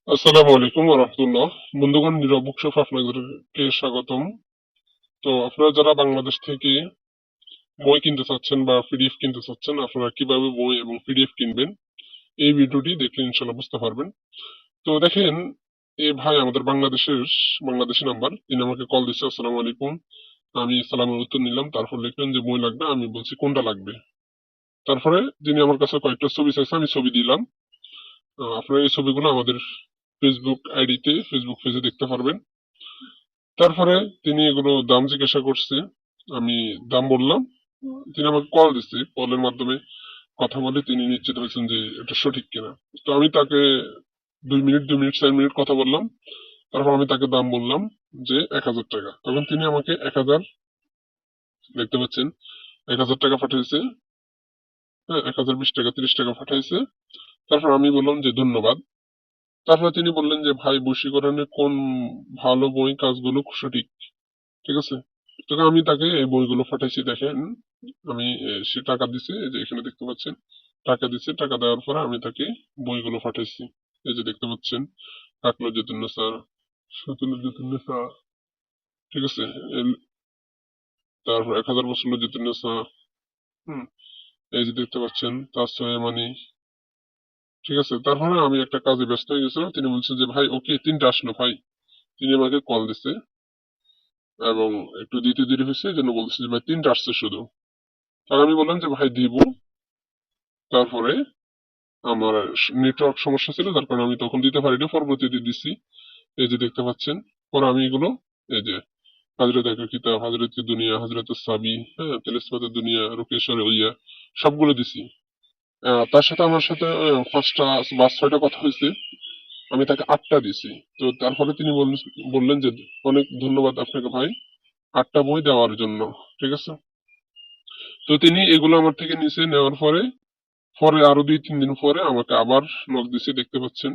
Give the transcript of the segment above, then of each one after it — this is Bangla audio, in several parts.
আসসালামু আলাইকুম ওয়া রাহমাতুল্লাহ। বন্ধুগণ, নীরব বুকশপ আপনাদেরকে স্বাগতম। তো আপনারা যারা বাংলাদেশ থেকে বই কিনতে চাচ্ছেন বা পিডিএফ কিনতে চাচ্ছেন, আপনারা কিভাবে বই এবং পিডিএফ কিনবেন এই ভিডিওটি দেখলে ইনশাল্লাহ বুঝতে পারবেন। তো দেখেন, এ ভাই আমাদের বাংলাদেশি নাম্বার, তিনি আমাকে কল দিচ্ছে। আসসালামু আলাইকুম, আমি সালামের উত্তর নিলাম, তারপর লিখলেন যে বই লাগবে। আমি বলছি কোনটা লাগবে। তারপরে তিনি আমার কাছে কয়েকটা ছবি চাইছে, আমি ছবি দিলাম। আপনারা এই ছবিগুলো আমাদের ফেসবুক পেজে দেখতে পারবেন। তারপরে তিনি এগুলো দাম জিজ্ঞাসা করছে, আমি দাম বললাম। তিনি আমাকে কল দিচ্ছে, কলের মাধ্যমে কথা বলে তিনি নিশ্চিত হয়েছেন যে এটা সঠিক কিনা। তো আমি তাকে 2 মিনিট 4 মিনিট কথা বললাম। তারপর আমি তাকে দাম বললাম যে 1,000 টাকা। তখন তিনি আমাকে 1,000, দেখতে পাচ্ছেন, 1,000 টাকা পাঠিয়েছে। হ্যাঁ, 1,020 টাকা 30 টাকা পাঠাইছে। তারপর আমি বললাম যে ধন্যবাদ। তারপর তিনি বললেন যে ভাই, বশীকরণের কোন ভালো বই কাজগুলো সঠিক, ঠিক আছে। তো আমি তাকে এই বইগুলো পাঠাইছি, দেখেন। সে টাকা দিছে, এই যে এখানে দেখতে পাচ্ছেন, টাকা দিছে। টাকা দেওয়ার পরে আমি তাকে বইগুলো পাঠাইছি। এই যে দেখতে পাচ্ছেন, কাকল যতুন্নেসা, সতুল যতুন্নেসা, ঠিক আছে। তারপর 1,000 বছর যতুন্নেসা, হম, এই যে দেখতে পাচ্ছেন, তার মানে, ঠিক আছে। তারপরে আমি একটা কাজে ব্যস্ত হয়ে গেছিলাম। তিনি বলছেন যে ভাই, ওকে, 3টা আসলো ভাই। তিনি আমাকে কল দিছে এবং একটু দিতে দেরি হয়েছে, এই জন্য বলছে যে ভাই 3টা আসছে শুধু। আর আমি বললাম যে ভাই দিব। তারপরে আমার নেটওয়ার্ক সমস্যা ছিল, যার কারণে আমি তখন দিতে পারিনি, পরবর্তীতে দিচ্ছি। এই যে দেখতে পাচ্ছেন। পরে আমি এগুলো, এই যে হযরত একা কিতাব, হযরত দুনিয়া, হযরত সাবি, হ্যাঁ, তেলিসমাতের দুনিয়া, রুকেশ্বর ওইয়া, সবগুলো দিছি। তার সাথে আমার সাথে 5টা বা 6টা কথা হয়েছে। আমি তাকে 8টা দিছি। তো তারপরে তিনি বললেন যে অনেক ধন্যবাদ আপনাকে ভাই, 8টা বই দেওয়ার জন্য, ঠিক আছে। তো তিনি এগুলো আমার থেকে নিচে নেওয়ার পরে পরে আরো 2-3 দিন পরে আমাকে আবার নক দিছে, দেখতে পাচ্ছেন,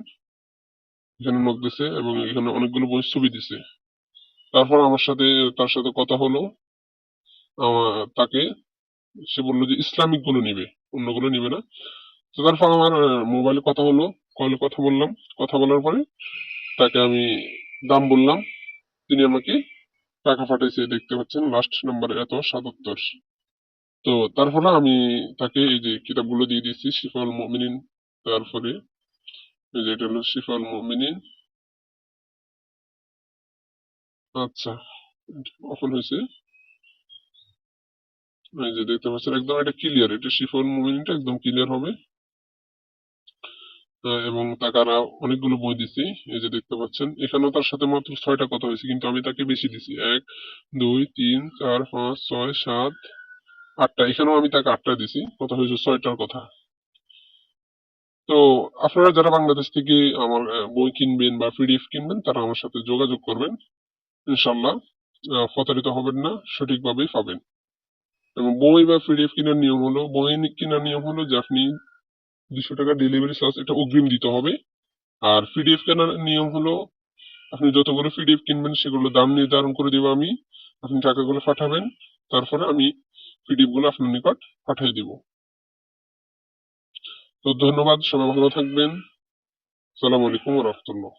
এখানে নক দিছে এবং এখানে অনেকগুলো বই ছবি দিছে। তারপর তার সাথে কথা হলো। তাকে সে বললো যে ইসলামিক গুলো নিবে, অন্যগুলো নিবে না। তো তারপর আমার মোবাইলে কথা হলো, কলে কথা বললাম। কথা বলার পরে তাকে আমি দাম বললাম। তিনি আমাকে টাকা পাঠাইছে, দেখতে পাচ্ছেন, লাস্ট নাম্বার এত 77। তো তারপরে আমি তাকে এই যে কিতাবগুলো দিয়ে দিয়েছি, শিফাউল মুমিনিন। তারপরে এই যে এটা হলো শিফাউল মুমিনিন। আচ্ছা, ওপেন হয়েছে। এই যে দেখতে পাচ্ছেন, একদম এটা ক্লিয়ার, এটা শিফাউল মুমিনটা একদম ক্লিয়ার হবে। এবং তাকে আরো অনেকগুলো বই দিছি। এই যে দেখতে পাচ্ছেন, এখানেও তার সাথে মাত্র 6টা কথা হয়েছে, কিন্তু আমি তাকে বেশি দিছি। 1, 2, 3, 4, 5, 6, 7, 8টা। এখানেও আমি তাকে 8টা দিছি, কথা হয়েছে 6টার কথা। তো আপনারা যারা বাংলাদেশ থেকে আমার বই কিনবেন বা পিডিএফ কিনবেন, তারা আমার সাথে যোগাযোগ করবেন। ইনশাল্লাহ প্রতারিত হবেন না, সঠিকভাবেই পাবেন। এবং বই বা পিডিএফ কেনার নিয়ম হলো, যে আপনি 200 টাকা ডেলিভারি চার্জ এটা অগ্রিম দিতে হবে। আর পিডিএফ কেনার নিয়ম হলো, আপনি যতগুলো পিডিএফ কিনবেন সেগুলো দাম নির্ধারণ করে দিব আমি। আপনি টাকাগুলো পাঠাবেন, তারপরে আমি পিডিএফ গুলো আপনার নিকট পাঠিয়ে দিব। তো ধন্যবাদ, সবাই ভালো থাকবেন। আসসালামু আলাইকুম ওয়া রাহমাতুল্লাহ।